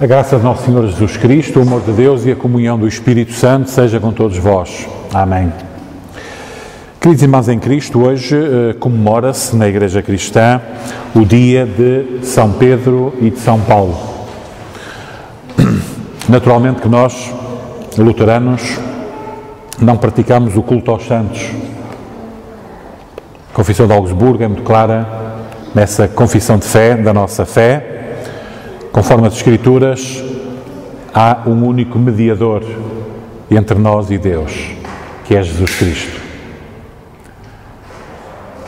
A graça de nosso Senhor Jesus Cristo, o amor de Deus e a comunhão do Espírito Santo seja com todos vós. Amém. Queridos irmãos em Cristo, hoje comemora-se na Igreja Cristã o dia de São Pedro e de São Paulo. Naturalmente que nós, luteranos, não praticamos o culto aos santos. A Confissão de Augsburgo é muito clara nessa confissão de fé, da nossa fé. Conforme as Escrituras, há um único mediador entre nós e Deus, que é Jesus Cristo.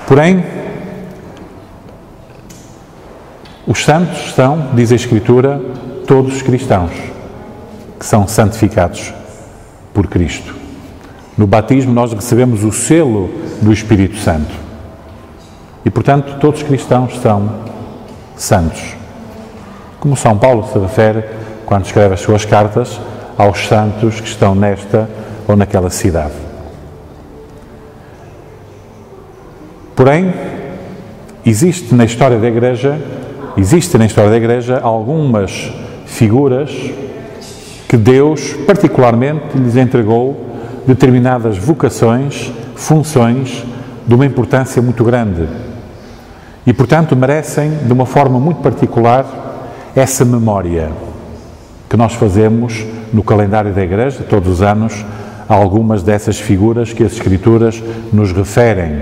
Porém, os santos são, diz a Escritura, todos os cristãos, que são santificados por Cristo. No batismo nós recebemos o selo do Espírito Santo. E, portanto, todos os cristãos são santos. Como São Paulo se refere, quando escreve as suas cartas, aos santos que estão nesta ou naquela cidade. Porém, existem na história da Igreja algumas figuras que Deus particularmente lhes entregou determinadas vocações, funções de uma importância muito grande e, portanto, merecem de uma forma muito particular essa memória que nós fazemos no calendário da Igreja, todos os anos, a algumas dessas figuras que as Escrituras nos referem.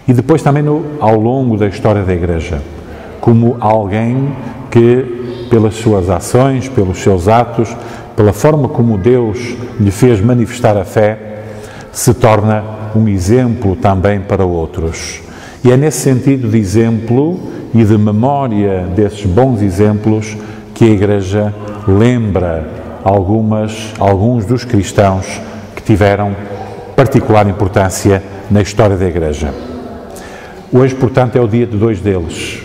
E depois também ao longo da história da Igreja, como alguém que, pelas suas ações, pelos seus atos, pela forma como Deus lhe fez manifestar a fé, se torna um exemplo também para outros. E é nesse sentido de exemplo e de memória desses bons exemplos que a Igreja lembra alguns dos cristãos que tiveram particular importância na história da Igreja. Hoje, portanto, é o dia de dois deles.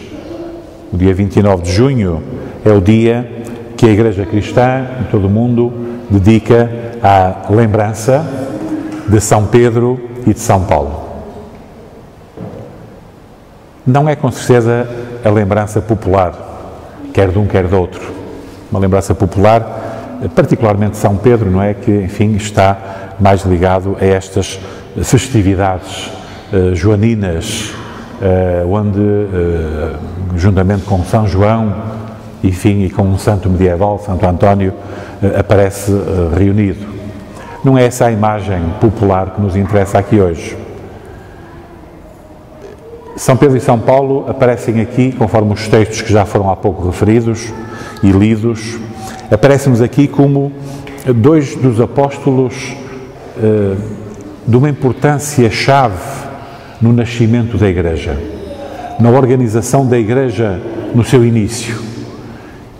O dia 29 de junho é o dia que a Igreja Cristã, em todo o mundo, dedica à lembrança de São Pedro e de São Paulo. Não é com certeza a lembrança popular, quer de um, quer do outro. Uma lembrança popular, particularmente de São Pedro, não é? Que, enfim, está mais ligado a estas festividades joaninas, onde, juntamente com São João, enfim, e com um santo medieval, Santo António, aparece reunido. Não é essa a imagem popular que nos interessa aqui hoje. São Pedro e São Paulo aparecem aqui, conforme os textos que já foram há pouco referidos e lidos, aparecem-nos aqui como dois dos apóstolos de uma importância-chave no nascimento da Igreja, na organização da Igreja no seu início.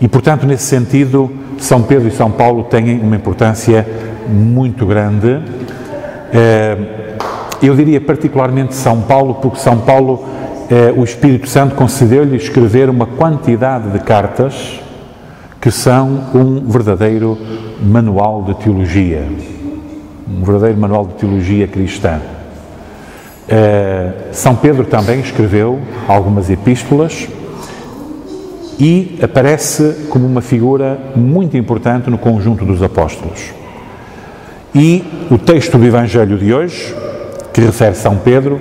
E, portanto, nesse sentido, São Pedro e São Paulo têm uma importância muito grande. Eu diria particularmente São Paulo, porque São Paulo, o Espírito Santo concedeu-lhe escrever uma quantidade de cartas que são um verdadeiro manual de teologia, um verdadeiro manual de teologia cristã. São Pedro também escreveu algumas epístolas e aparece como uma figura muito importante no conjunto dos apóstolos. E o texto do Evangelho de hoje, que refere São Pedro,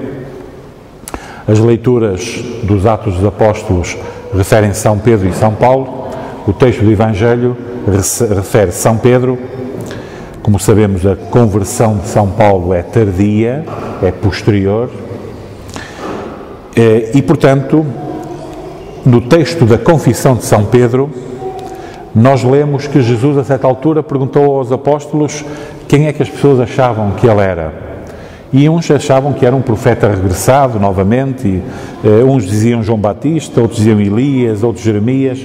as leituras dos Atos dos Apóstolos referem São Pedro e São Paulo, o texto do Evangelho refere São Pedro. Como sabemos, a conversão de São Paulo é tardia, é posterior, e, portanto, no texto da Confissão de São Pedro, nós lemos que Jesus, a certa altura, perguntou aos apóstolos quem é que as pessoas achavam que ele era. E uns achavam que era um profeta regressado novamente, e, uns diziam João Batista, outros diziam Elias, outros Jeremias.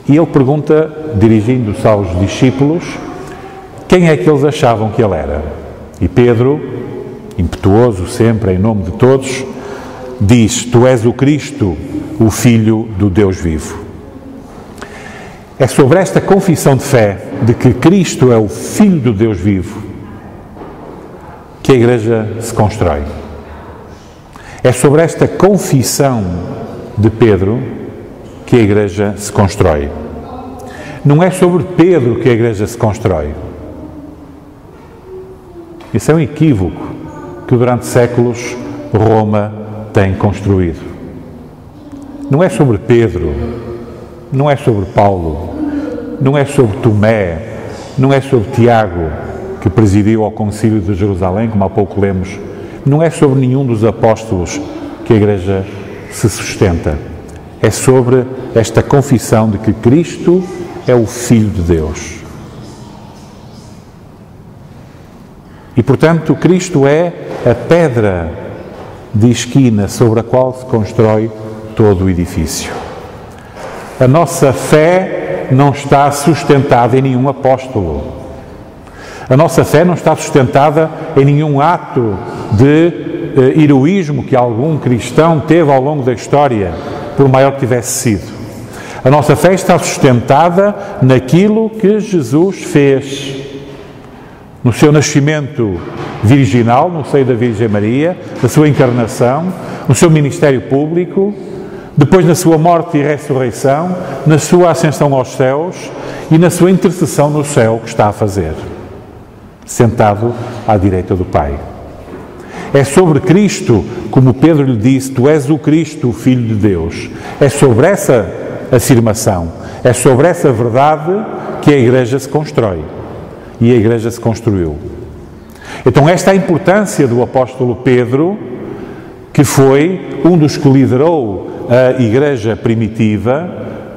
E ele pergunta, dirigindo-se aos discípulos, quem é que eles achavam que ele era? E Pedro, impetuoso sempre em nome de todos, diz: Tu és o Cristo, o Filho do Deus vivo. É sobre esta confissão de fé de que Cristo é o Filho do Deus vivo que a Igreja se constrói. É sobre esta confissão de Pedro que a Igreja se constrói. Não é sobre Pedro que a Igreja se constrói. Isso é um equívoco que durante séculos Roma tem construído. Não é sobre Pedro, não é sobre Paulo, não é sobre Tomé, não é sobre Tiago, que presidiu ao Concílio de Jerusalém, como há pouco lemos. Não é sobre nenhum dos apóstolos que a Igreja se sustenta. É sobre esta confissão de que Cristo é o Filho de Deus. E, portanto, Cristo é a pedra de esquina sobre a qual se constrói todo o edifício. A nossa fé não está sustentada em nenhum apóstolo. A nossa fé não está sustentada em nenhum ato de heroísmo que algum cristão teve ao longo da história, por maior que tivesse sido. A nossa fé está sustentada naquilo que Jesus fez. No seu nascimento virginal, no seio da Virgem Maria, na sua encarnação, no seu ministério público, depois na sua morte e ressurreição, na sua ascensão aos céus e na sua intercessão no céu que está a fazer, sentado à direita do Pai. É sobre Cristo, como Pedro lhe disse, tu és o Cristo, o Filho de Deus. É sobre essa afirmação, é sobre essa verdade que a Igreja se constrói. E a Igreja se construiu. Então esta é a importância do apóstolo Pedro, que foi um dos que liderou a Igreja primitiva,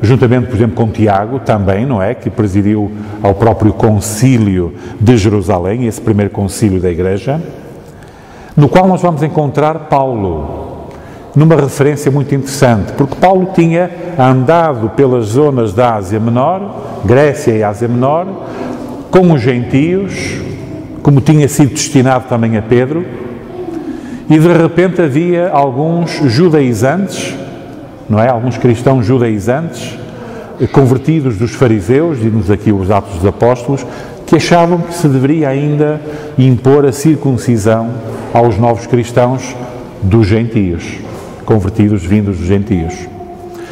juntamente, por exemplo, com Tiago, também, não é? Que presidiu ao próprio Concílio de Jerusalém, esse primeiro concílio da Igreja, no qual nós vamos encontrar Paulo, numa referência muito interessante, porque Paulo tinha andado pelas zonas da Ásia Menor, Grécia e Ásia Menor, com os gentios, como tinha sido destinado também a Pedro, e de repente havia alguns judaizantes, não é? Alguns cristãos judaizantes, convertidos dos fariseus, diz-nos aqui os Atos dos Apóstolos, que achavam que se deveria ainda impor a circuncisão aos novos cristãos dos gentios, convertidos vindos dos gentios.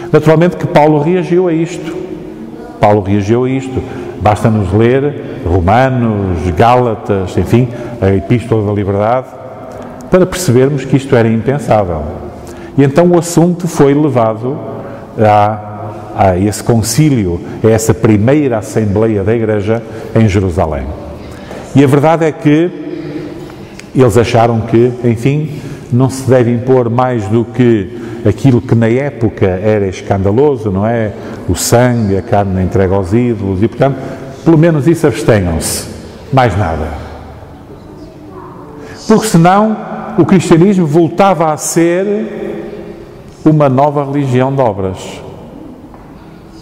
Naturalmente que Paulo reagiu a isto. Basta-nos ler Romanos, Gálatas, enfim, a Epístola da Liberdade, para percebermos que isto era impensável. E então o assunto foi levado a esse concílio, a essa primeira Assembleia da Igreja em Jerusalém. E a verdade é que eles acharam que, enfim, não se deve impor mais do que aquilo que na época era escandaloso, não é? O sangue, a carne entregue aos ídolos, e portanto, pelo menos isso abstenham-se. Mais nada. Porque senão o cristianismo voltava a ser uma nova religião de obras.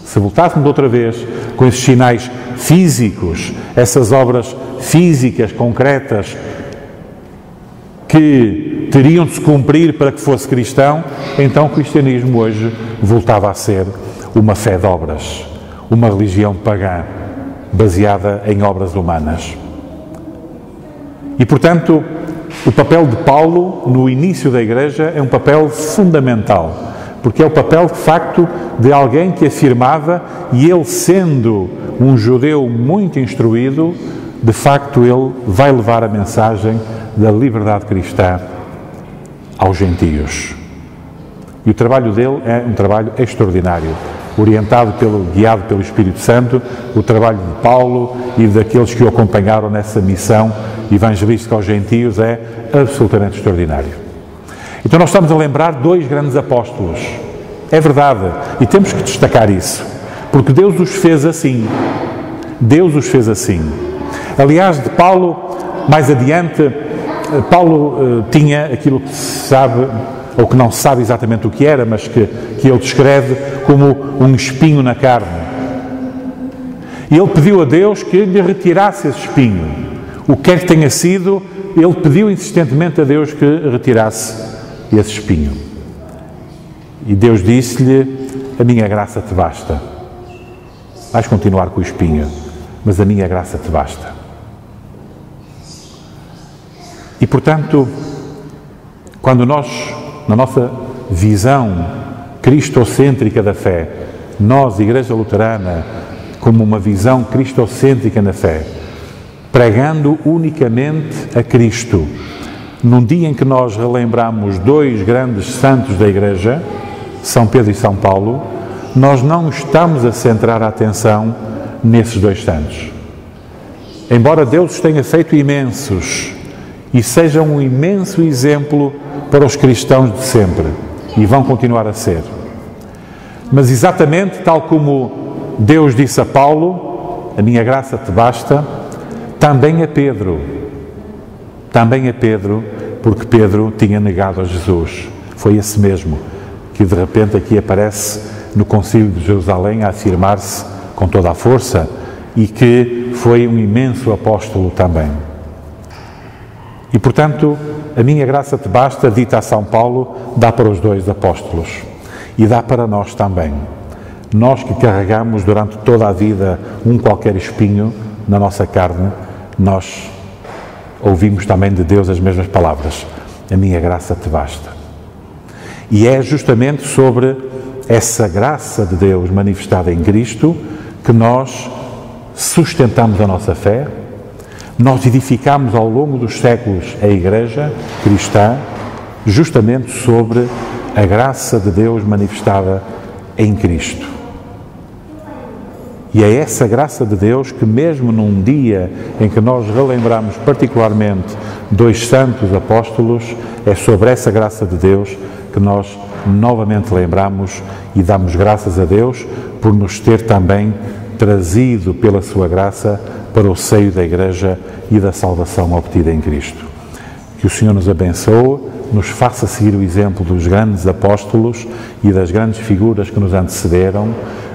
Se voltássemos outra vez com esses sinais físicos, essas obras físicas, concretas, que teriam de se cumprir para que fosse cristão, então o cristianismo hoje voltava a ser uma fé de obras, uma religião pagã, baseada em obras humanas. E, portanto, o papel de Paulo no início da Igreja é um papel fundamental, porque é o papel, de facto, de alguém que afirmava, e ele sendo um judeu muito instruído, de facto ele vai levar a mensagem da liberdade cristã aos gentios. E o trabalho dele é um trabalho extraordinário, guiado pelo Espírito Santo. O trabalho de Paulo e daqueles que o acompanharam nessa missão evangelística aos gentios é absolutamente extraordinário. Então nós estamos a lembrar dois grandes apóstolos. É verdade, e temos que destacar isso, porque Deus os fez assim. Deus os fez assim. Aliás, de Paulo, mais adiante, Paulo tinha aquilo que se sabe, ou que não se sabe exatamente o que era, mas que ele descreve como um espinho na carne. E ele pediu a Deus que lhe retirasse esse espinho. O que quer que tenha sido, ele pediu insistentemente a Deus que retirasse esse espinho. E Deus disse-lhe, a minha graça te basta. Vais continuar com o espinho, mas a minha graça te basta. E, portanto, quando nós, na nossa visão cristocêntrica da fé, nós, Igreja Luterana, como uma visão cristocêntrica na fé, pregando unicamente a Cristo. Num dia em que nós relembramos dois grandes santos da Igreja, São Pedro e São Paulo, nós não estamos a centrar a atenção nesses dois santos. Embora Deus os tenha feito imensos e sejam um imenso exemplo para os cristãos de sempre, e vão continuar a ser. Mas exatamente tal como Deus disse a Paulo, a minha graça te basta, também a Pedro, porque Pedro tinha negado a Jesus. Foi esse mesmo que de repente aqui aparece no Concílio de Jerusalém a afirmar-se com toda a força e que foi um imenso apóstolo também. E portanto, a minha graça te basta, dita a São Paulo, dá para os dois apóstolos e dá para nós também. Nós que carregamos durante toda a vida um qualquer espinho na nossa carne, nós ouvimos também de Deus as mesmas palavras: a minha graça te basta. E é justamente sobre essa graça de Deus manifestada em Cristo que nós sustentamos a nossa fé, nós edificamos ao longo dos séculos a Igreja cristã, justamente sobre a graça de Deus manifestada em Cristo. E é essa graça de Deus que, mesmo num dia em que nós relembramos particularmente dois santos apóstolos, é sobre essa graça de Deus que nós novamente lembramos e damos graças a Deus por nos ter também trazido pela sua graça para o seio da Igreja e da salvação obtida em Cristo. Que o Senhor nos abençoe, nos faça seguir o exemplo dos grandes apóstolos e das grandes figuras que nos antecederam,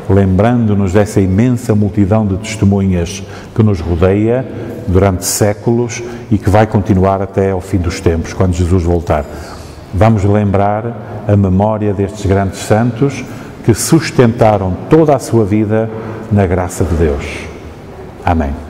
lembrando-nos dessa imensa multidão de testemunhas que nos rodeia durante séculos e que vai continuar até ao fim dos tempos, quando Jesus voltar. Vamos lembrar a memória destes grandes santos que sustentaram toda a sua vida na graça de Deus. Amém.